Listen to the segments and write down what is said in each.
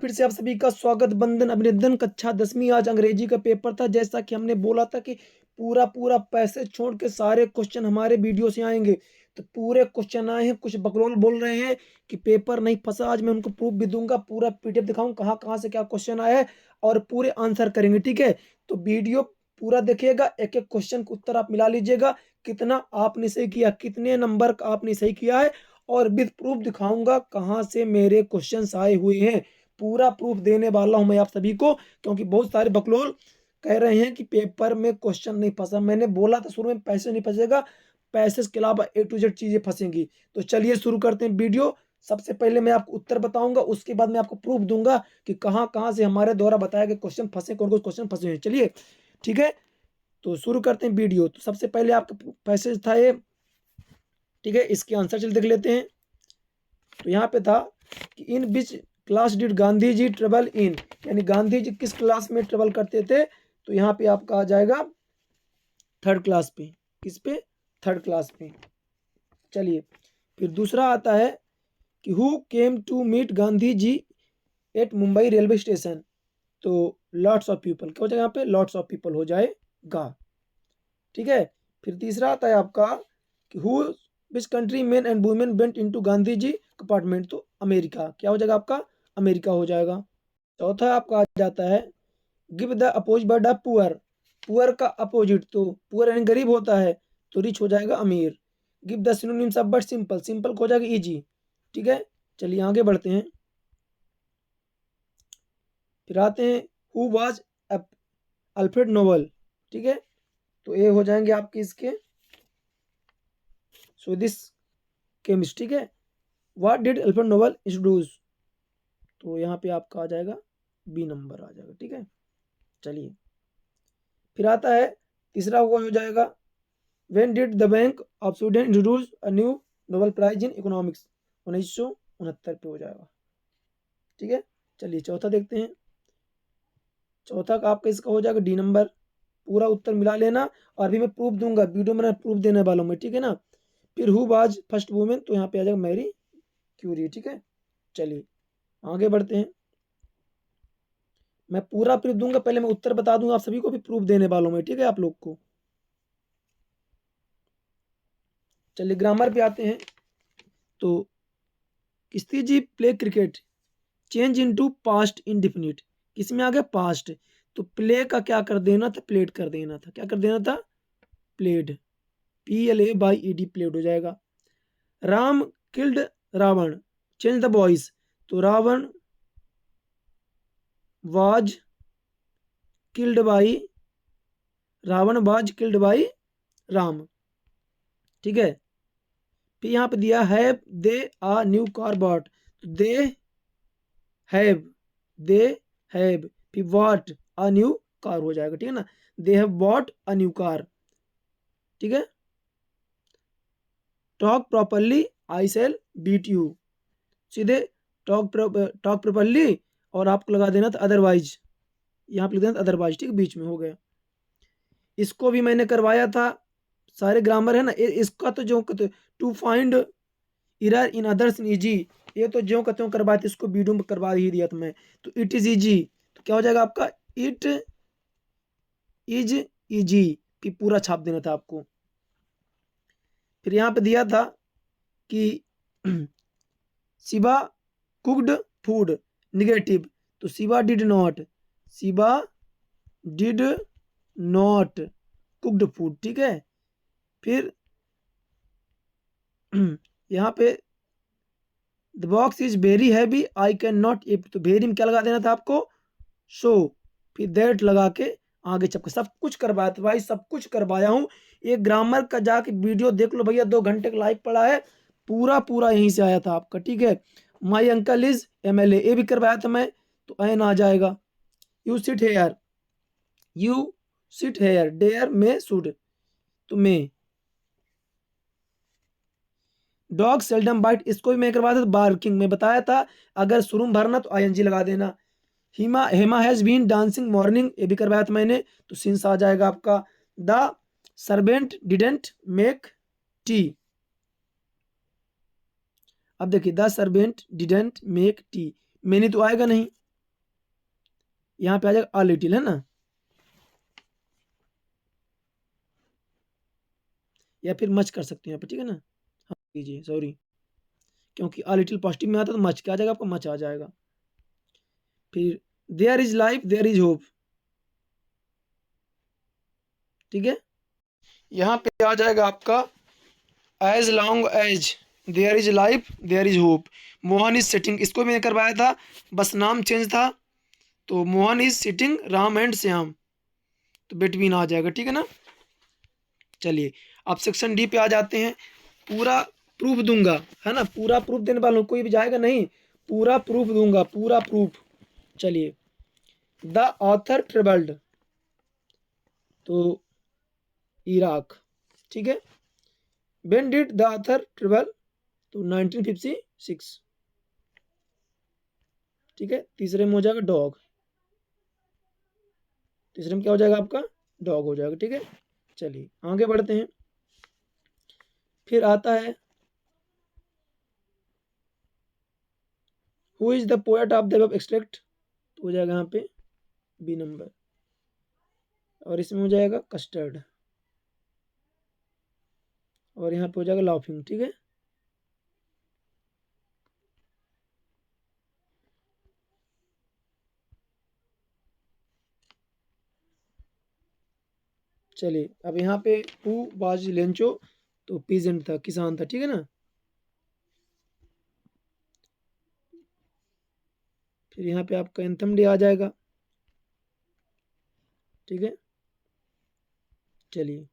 फिर से आप सभी का स्वागत, बंधन, अभिनंदन। कक्षा 10वीं आज अंग्रेजी का पेपर था। जैसा कि हमने बोला था कि पूरा पूरा पैसे छोड़ के सारे क्वेश्चन हमारे वीडियो से आएंगे, तो पूरे क्वेश्चन आए हैं। कुछ बकलोल बोल रहे हैं कि पेपर नहीं फंसा। आज मैं उनको प्रूफ भी दूंगा, पूरा पीडीएफ दिखाऊं कहाँ कहाँ से क्या क्वेश्चन आया है और पूरे आंसर करेंगे। ठीक है, तो वीडियो पूरा देखिएगा, एक एक क्वेश्चन का उत्तर आप मिला लीजिएगा, कितना आपने सही किया, कितने नंबर का आपने सही किया है, और विद प्रूफ दिखाऊंगा कहाँ से मेरे क्वेश्चन आए हुए हैं। पूरा प्रूफ देने वाला हूं मैं आप सभी को, क्योंकि बहुत सारे बकलोल कह रहे हैं कि पेपर में क्वेश्चन नहीं फंसा। मैंने बोला था शुरू में पैसे नहीं फंसेगा, पैसे के अलावा ए टू जेड चीजें फंसेंगी। तो चलिए शुरू करते हैं वीडियो। सबसे पहले मैं आपको उत्तर बताऊंगा, उसके बाद मैं आपको प्रूफ दूंगा कि कहाँ कहाँ से हमारे द्वारा बताए गए क्वेश्चन फंसे, कौन कौन क्वेश्चन फंसे हैं। चलिए ठीक है, तो शुरू करते हैं वीडियो। तो सबसे पहले आपका पैसेज था ये, ठीक है, इसके आंसर चल देख लेते हैं। तो यहाँ पे था कि in which class did Gandhi ji travel in, यानी गांधी जी किस क्लास में ट्रेवल करते थे। तो यहाँ पे आपका आ जाएगा थर्ड क्लास पे। किस पे? थर्ड क्लास पे। चलिए, फिर दूसरा आता है कि who came to meet Gandhi ji at Mumbai railway station. तो लॉट्स ऑफ पीपल क्या हो जाएगा यहाँ पे? लॉट्स ऑफ पीपल हो जाएगा। ठीक है, फिर तीसरा आता है आपका कि who which country man and women went into Gandhi ji compartment. तो अमेरिका क्या हो जाएगा आपका? अमेरिका हो जाएगा। चौथा आपका आ जाता है give the oppose by the poor. Poor का अपोजिट, तो पुअर यानी गरीब होता है, तो रिच हो जाएगा अमीर। Give the synonyms of but simple, simple को हो जाएगा इजी। ठीक है, चलिए आगे बढ़ते हैं। फिर आते हैं हु वाज अल्फ्रेड नोबल। ठीक है, तो ये हो जाएंगे आपके इसके स्वीडिश केमिस्ट। ठीक है, what did Alfred Nobel introduce. तो यहाँ पे आपका आ जाएगा बी नंबर आ जाएगा। ठीक है, चलिए फिर आता है तीसरा वो हो जाएगा when did the Bank of Sweden introduce a new Nobel prize in economics. 1969 पे हो जाएगा। ठीक है, चलिए चौथा देखते हैं। चौथा का आपका इसका हो जाएगा डी नंबर। पूरा उत्तर मिला लेना, और अभी मैं प्रूफ दूंगा, वीडियो में प्रूफ देने वाला हूँ मैं। ठीक है ना। फिर हु वाज फर्स्ट वुमेन, तो यहाँ पे आ जाएगा मैरी क्यूरी। ठीक है, चलिए आगे बढ़ते हैं। मैं पूरा प्रूफ दूंगा, पहले मैं उत्तर बता दूंगा, आप सभी को भी प्रूफ देने वाला हूं मैं। ठीक है, आप लोग को। चलिए ग्रामर पे आते हैं। तो किस्ती जी play cricket change into past indefinite. किसमें आ गया? पास्ट। तो प्ले का क्या कर देना था? प्लेड कर देना था। क्या कर देना था? प्लेड। PLAYED, प्लेड हो जाएगा। Ram killed Ravan, change the voice. तो Ravan was killed by, Ravan was killed by Ram. ठीक है, फिर यहाँ पे दिया have they a new car bought. They have, they have, फिर वॉट अ न्यू कार हो जाएगा। ठीक है ना, they have bought a new car. ठीक है, talk properly I shall beat you. सीधे टॉक प्रॉपरली, और आपको लगा देना था अदरवाइज। यहाँ पे लिख देना था अदरवाइज। ठीक है, बीच में हो गया। इसको भी मैंने करवाया था, सारे ग्रामर है ना। इसका तो जो to find error in others in easy, ये तो ज्यों का त्यों करवाए थे, इसको वीडियो में करवा ही दिया था मैं। तो इट इज इजी, तो क्या हो जाएगा आपका? इट इज इजी, कि पूरा छाप देना था आपको। फिर यहाँ पे दिया था कि शिवा कुक्ड फूड, निगेटिव। तो Shiva did not, Shiva did not cooked food. ठीक है, फिर यहाँ पे the box is very heavy I can not it. तो वेरी में क्या लगा देना था आपको? सो, फिर दैट लगा के आगे चपके सब कुछ करवाया था भाई, सब कुछ करवाया हूँ। ये ग्रामर का जाके वीडियो देख लो भैया, 2 घंटे का लाइव पड़ा है, पूरा पूरा यहीं से आया था आपका। ठीक है, माई अंकल इज MLA, ये भी करवाया था मैं। तो एन आ जाएगा। You sit here, you sit here, dare में शुड, तो मैं। डॉग सेल्डम बाइट, इसको भी मैं करवाया था। बार्किंग में बताया था, अगर शुरू में भरना तो ING लगा देना। Hima Hema has been dancing morning, ये भी करवाया था मैंने, तो सिंस आ जाएगा आपका। The servant didn't make tea. अब देखिए, the servant didn't make tea, मैंने तो आएगा नहीं। यहाँ पे आ जाएगा अ लिटिल, है ना, या फिर मच कर सकते हैं यहाँ पे, ठीक है ना। हाँ कीजिए, सॉरी, क्योंकि अ लिटिल पॉजिटिव में आता है तो मच क्या आ जाएगा आपका, मच आ जाएगा। फिर there is life there is hope, ठीक है। यहाँ पे आ जाएगा आपका as long as there is life there is hope, Mohan is sitting, इसको मैंने करवाया था, बस नाम चेंज था, तो Mohan is sitting Ram and Shyam, तो बिटवीन आ जाएगा, ठीक है ना। चलिए अब सेक्शन डी पे आ जाते हैं। पूरा प्रूफ दूंगा, है ना, पूरा प्रूफ देने वाला हूं, कोई भी जाएगा नहीं, पूरा प्रूफ दूंगा, पूरा प्रूफ। चलिए, द ऑथर ट्रेवल्ड, तो इराक, ठीक है। When did the author travel, तो 1956, ठीक है। तीसरे में हो जाएगा डॉग, तीसरे में क्या हो जाएगा आपका, डॉग हो जाएगा, ठीक है। चलिए आगे बढ़ते हैं। फिर आता है who is the poet of the above extract, तो हो जाएगा यहाँ पे बी नंबर, और इसमें हो जाएगा कस्टर्ड, और यहाँ पे हो जाएगा लाफिंग, ठीक है। चलिए अब यहाँ पे हु वाज लेंचो, तो पीजेंट था, किसान था, ठीक है ना। फिर यहाँ पे आपका एंथम डे आ जाएगा, ठीक है। चलिए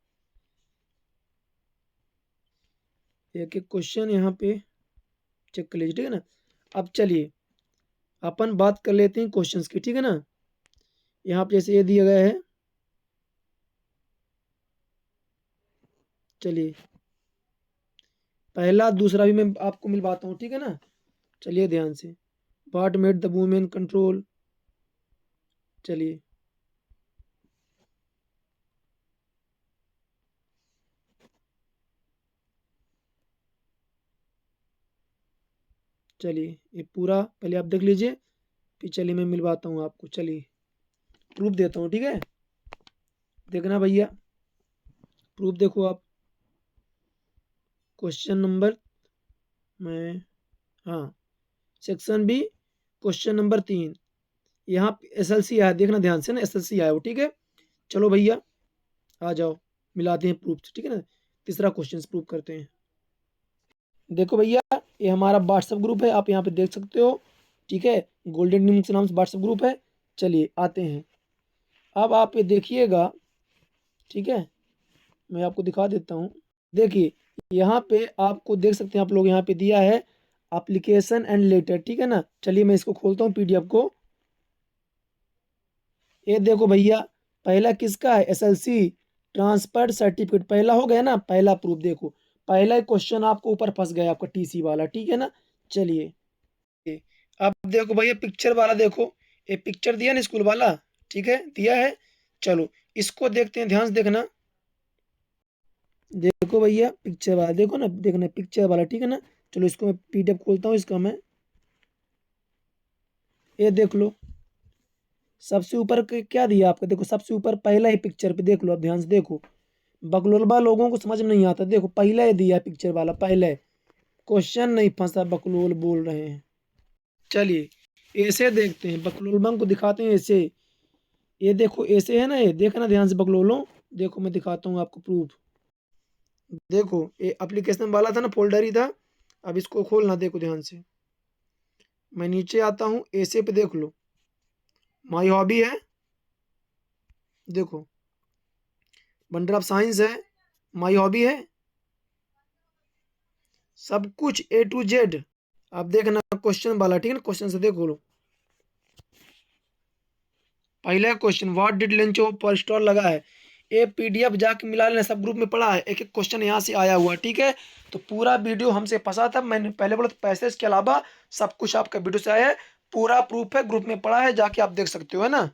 एक एक क्वेश्चन यहाँ पे चेक कर लीजिए, ठीक है ना। अब चलिए अपन बात कर लेते हैं क्वेश्चंस की, ठीक है ना। यहाँ पे जैसे ये दिया गया है, चलिए पहला दूसरा भी मैं आपको मिलवाता हूँ, ठीक है ना। चलिए ध्यान से, what made the women control, चलिए चलिए ये पूरा पहले आप देख लीजिए, फिर चलिए मैं मिलवाता हूँ आपको, चलिए प्रूफ देता हूँ, ठीक है। देखना भैया, प्रूफ देखो आप, क्वेश्चन नंबर, मैं, हाँ, सेक्शन बी क्वेश्चन नंबर 3, यहाँ एसएलसी आया, देखना ध्यान से ना, एसएलसी आया वो, ठीक है। चलो भैया आ जाओ, मिलाते हैं प्रूफ, ठीक है ना। तीसरा क्वेश्चन प्रूफ करते हैं। देखो भैया, ये हमारा व्हाट्सएप ग्रुप है, आप यहाँ पे देख सकते हो, ठीक है। गोल्डन न्यूज के नाम से व्हाट्सएप ग्रुप है। चलिए आते हैं, अब आप ये देखिएगा, ठीक है, मैं आपको दिखा देता हूँ। देखिए यहाँ पे आपको देख सकते हैं आप लोग, यहाँ पे दिया है एप्लीकेशन एंड लेटर, ठीक है ना। चलिए मैं इसको खोलता हूँ पीडीएफ को। ये देखो भैया, पहला किसका है, एसएलसी ट्रांसफर सर्टिफिकेट, पहला हो गया ना, पहला प्रूफ देखो, पहला क्वेश्चन आपको ऊपर फंस गया आपका टीसी वाला, ठीक है ना। चलिए अब देखो भैया पिक्चर वाला देखो, ये पिक्चर दिया ना स्कूल वाला, ठीक है, दिया है। चलो इसको देखते हैं, ध्यान से देखना। देखो भैया पिक्चर वाला देखो ना, देखना पिक्चर वाला, ठीक है ना। चलो इसको मैं पीडीएफ खोलता हूँ इसका मैं, ये देख लो सबसे ऊपर क्या दिया आपको, देखो सबसे ऊपर पहला ही पिक्चर पे देख लो, अब ध्यान से देखो, बकलोलबा लोगों को समझ में नहीं आता, देखो पहला ही दिया पिक्चर वाला, पहले क्वेश्चन नहीं फंसा, बकलोल बोल रहे हैं। चलिए ऐसे देखते हैं, बकलोलबा को दिखाते हैं ऐसे, ये देखो ऐसे है ना, ये देखना ध्यान से बकलोलो, देखो मैं दिखाता हूँ आपको प्रूफ। देखो ये एप्लीकेशन वाला था ना, फोल्डर ही था। अब इसको खोलना, देखो ध्यान से, मैं नीचे आता हूँ, ऐसे पे देख लो, माई हॉबी है, देखो बंडल ऑफ साइंस है, माई हॉबी है, सब कुछ ए टू जेड। आप देखना क्वेश्चन वाला, ठीक है ना, क्वेश्चन से देखो लो। पहला क्वेश्चन, व्हाट डिड लेंचो पर स्टॉल लगा है, ये पीडीएफ जाके मिला लेना, सब ग्रुप में पढ़ा है, एक एक क्वेश्चन यहाँ से आया हुआ, ठीक है। तो पूरा वीडियो हमसे फंसा था, मैंने पहले बोला, तो पैसेज के अलावा सब कुछ आपका वीडियो से आया है, पूरा प्रूफ है, ग्रुप में पढ़ा है, जाके आप देख सकते हो, है ना।